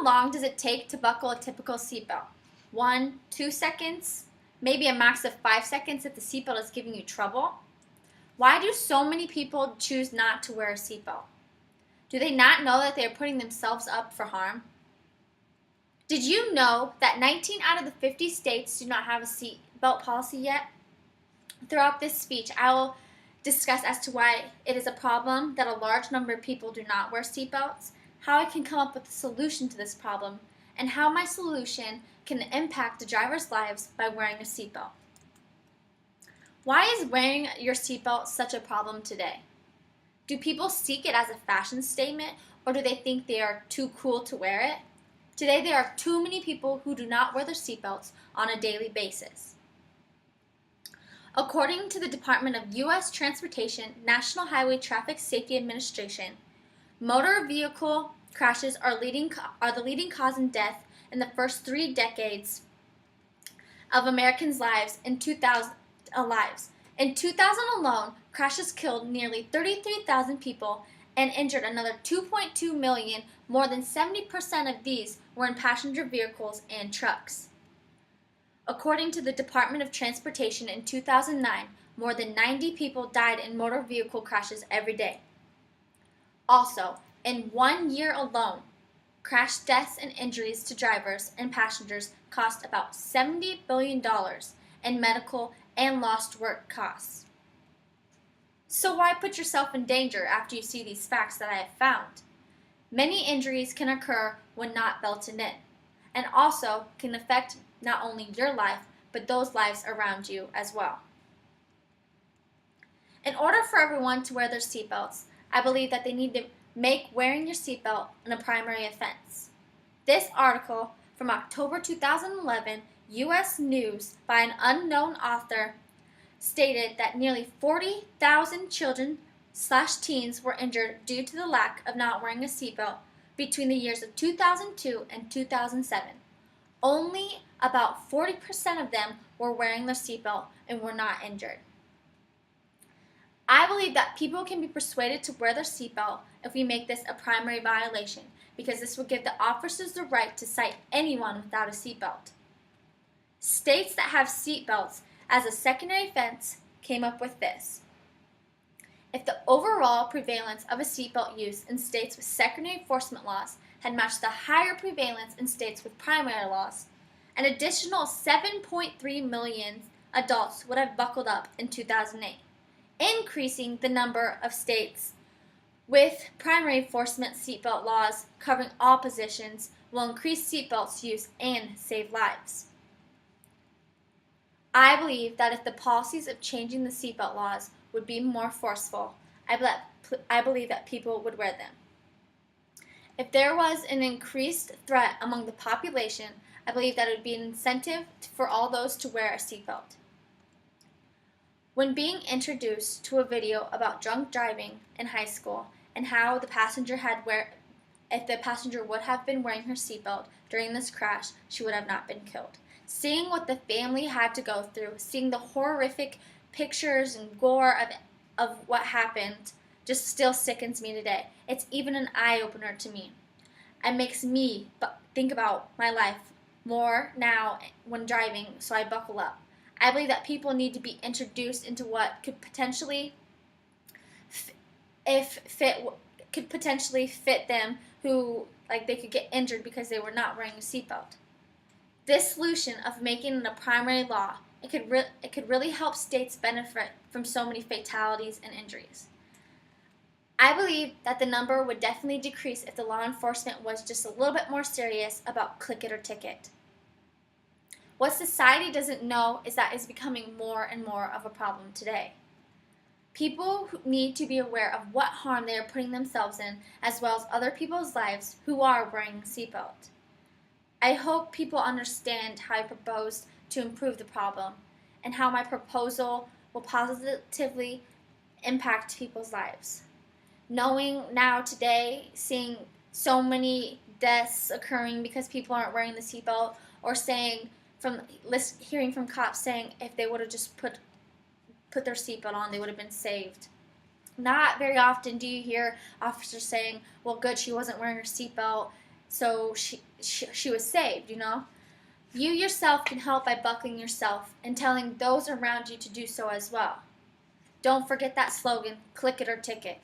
long does it take to buckle a typical seatbelt? 1, 2 seconds? Maybe a max of 5 seconds if the seatbelt is giving you trouble? Why do so many people choose not to wear a seatbelt? Do they not know that they are putting themselves up for harm? Did you know that 19 out of the 50 states do not have a seatbelt policy yet? Throughout this speech, I will discuss as to why it is a problem that a large number of people do not wear seatbelts, how I can come up with a solution to this problem, and how my solution can impact the driver's lives by wearing a seatbelt. Why is wearing your seatbelt such a problem today? Do people seek it as a fashion statement, or do they think they are too cool to wear it? Today, there are too many people who do not wear their seatbelts on a daily basis. According to the Department of U.S. Transportation National Highway Traffic Safety Administration, motor vehicle crashes are the leading cause in death in the first 3 decades of Americans' lives. In 2000 alone, crashes killed nearly 33,000 people and injured another 2.2 million. More than 70% of these were in passenger vehicles and trucks. According to the Department of Transportation in 2009, more than 90 people died in motor vehicle crashes every day. Also, in 1 year alone, crash deaths and injuries to drivers and passengers cost about $70 billion in medical and lost work costs. So why put yourself in danger after you see these facts that I have found? Many injuries can occur when not belted in, and also can affect not only your life, but those lives around you as well. In order for everyone to wear their seatbelts, I believe that they need to make wearing your seatbelt a primary offense. This article from October 2011, U.S. News, by an unknown author, stated that nearly 40,000 children/teens were injured due to the lack of not wearing a seatbelt between the years of 2002 and 2007. Only about 40% of them were wearing their seatbelt and were not injured. I believe that people can be persuaded to wear their seatbelt if we make this a primary violation, because this would give the officers the right to cite anyone without a seatbelt. States that have seatbelts as a secondary offense came up with this. If the overall prevalence of a seatbelt use in states with secondary enforcement laws had matched the higher prevalence in states with primary laws, an additional 7.3 million adults would have buckled up in 2008. Increasing the number of states with primary enforcement seatbelt laws covering all positions will increase seatbelts use and save lives. I believe that if the policies of changing the seatbelt laws would be more forceful, I believe that people would wear them. If there was an increased threat among the population, I believe that it would be an incentive for all those to wear a seatbelt. When being introduced to a video about drunk driving in high school and how if the passenger would have been wearing her seatbelt during this crash, she would have not been killed. Seeing what the family had to go through, seeing the horrific pictures and gore of what happened, just still sickens me today. It's even an eye-opener to me. It makes me think about my life more now when driving, so I buckle up. I believe that people need to be introduced into what could potentially fit them, who they could get injured because they were not wearing a seatbelt. This solution of making it a primary law, it could really help states benefit from so many fatalities and injuries. I believe that the number would definitely decrease if the law enforcement was just a little bit more serious about click it or ticket. What society doesn't know is that it's becoming more and more of a problem today. People need to be aware of what harm they are putting themselves in, as well as other people's lives who are wearing a seatbelt. I hope people understand how I propose to improve the problem and how my proposal will positively impact people's lives. Knowing now today, seeing so many deaths occurring because people aren't wearing the seatbelt, or hearing from cops saying if they would have just put their seatbelt on, they would have been saved. Not very often do you hear officers saying, well, good, she wasn't wearing her seatbelt, So she was saved, you know? You yourself can help by buckling yourself and telling those around you to do so as well. Don't forget that slogan, click it or ticket.